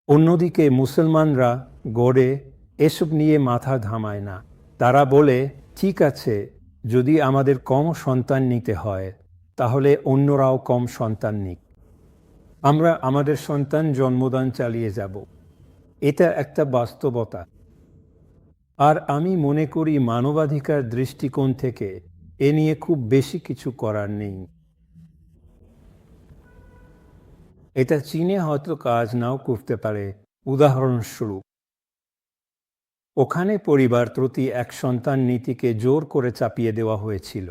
অন্যদিকে মুসলমানরা গড়ে এসব নিয়ে মাথা ঘামায় না। তারা বলে, ঠিক আছে, যদি আমাদের কম সন্তান নিতে হয় তাহলে অন্যরাও কম সন্তান নিক, আমরা আমাদের সন্তান জন্মদান চালিয়ে যাব। এটা একটা বাস্তবতা। আর আমি মনে করি মানবাধিকার দৃষ্টিকোণ থেকে এ নিয়ে খুব বেশি কিছু করার নেই। এটা চীনে হয়তো কাজ নাও করতে পারে। উদাহরণস্বরূপ, ওখানে পরিবার প্রতি এক সন্তান নীতিকে জোর করে চাপিয়ে দেওয়া হয়েছিল।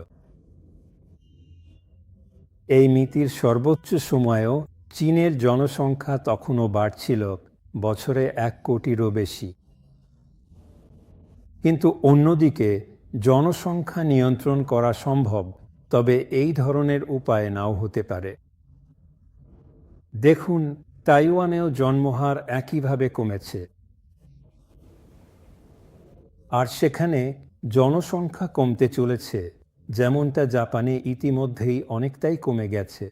এই নীতির সর্বোচ্চ সময়েও চীনের জনসংখ্যা তখনও বাড়ছিল বছরে 1 কোটিরও বেশি। কিন্তু অন্যদিকে জনসংখ্যা নিয়ন্ত্রণ করা সম্ভব, তবে এই ধরনের উপায় নাও হতে পারে। দেখুন, তাইওয়ানেও জন্মহার একইভাবে কমেছে, আর সেখানে জনসংখ্যা কমতে চলেছে, যেমনটা জাপানে ইতিমধ্যেই অনেকটাই কমে গেছে।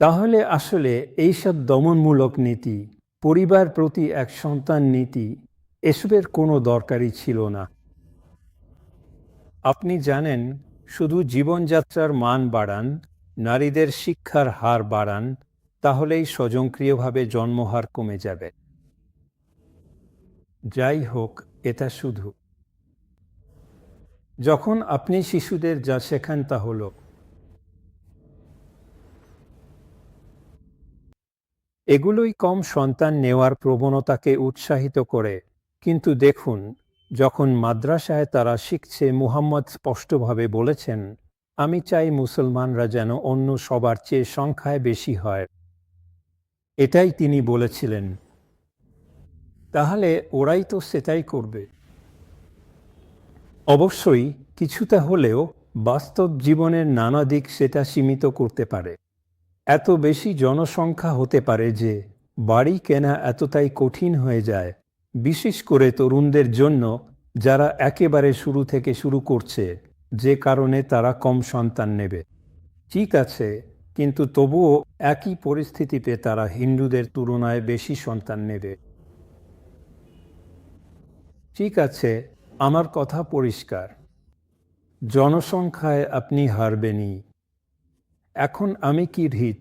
তাহলে আসলে এইসব দমনমূলক নীতি, পরিবার প্রতি এক সন্তান নীতি, এসবের কোনো দরকারই ছিল না। আপনি জানেন, শুধু জীবনযাত্রার মান বাড়ান, নারীদের শিক্ষার হার বাড়ান, তাহলেই স্বয়ংক্রিয়ভাবে জন্মহার কমে যাবে। যাই হোক, এটা শুধু যখন আপনি শিশুদের যা শেখান তা হলো, এগুলোই কম সন্তান নেওয়ার প্রবণতাকে উৎসাহিত করে। কিন্তু দেখুন, যখন মাদ্রাসায় তারা শিখছে, মুহাম্মদ স্পষ্টভাবে বলেছেন, আমি চাই মুসলমানরা যেন অন্য সবার চেয়ে সংখ্যায় বেশি হয়। এটাই তিনি বলেছিলেন। তাহলে ওরাই তো সেটাই করবে। অবশ্যই কিছুটা হলেও বাস্তব জীবনের নানা দিক সেটা সীমিত করতে পারে। এত বেশি জনসংখ্যা হতে পারে যে বাড়ি কেনা এতটাই কঠিন হয়ে যায়, বিশেষ করে তরুণদের জন্য, যারা একেবারে শুরু থেকে শুরু করছে, যে কারণে তারা কম সন্তান নেবে। ঠিক আছে, কিন্তু তবুও একই পরিস্থিতিতে তারা হিন্দুদের তুলনায় বেশি সন্তান নেবে। ঠিক আছে, আমার কথা পরিষ্কার, জনসংখ্যায় আপনি হারবেনই। এখন আমি কি ধিত?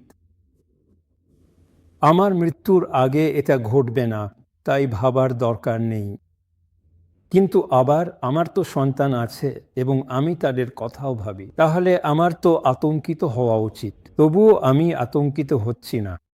আমার মৃত্যুর আগে এটা ঘটবে না, তাই ভাবার দরকার নেই। কিন্তু আবার আমার তো সন্তান আছে এবং আমি তাদের কথাও ভাবি। তাহলে আমার তো আতঙ্কিত হওয়া উচিত। তবুও আমি আতঙ্কিত হচ্ছি না।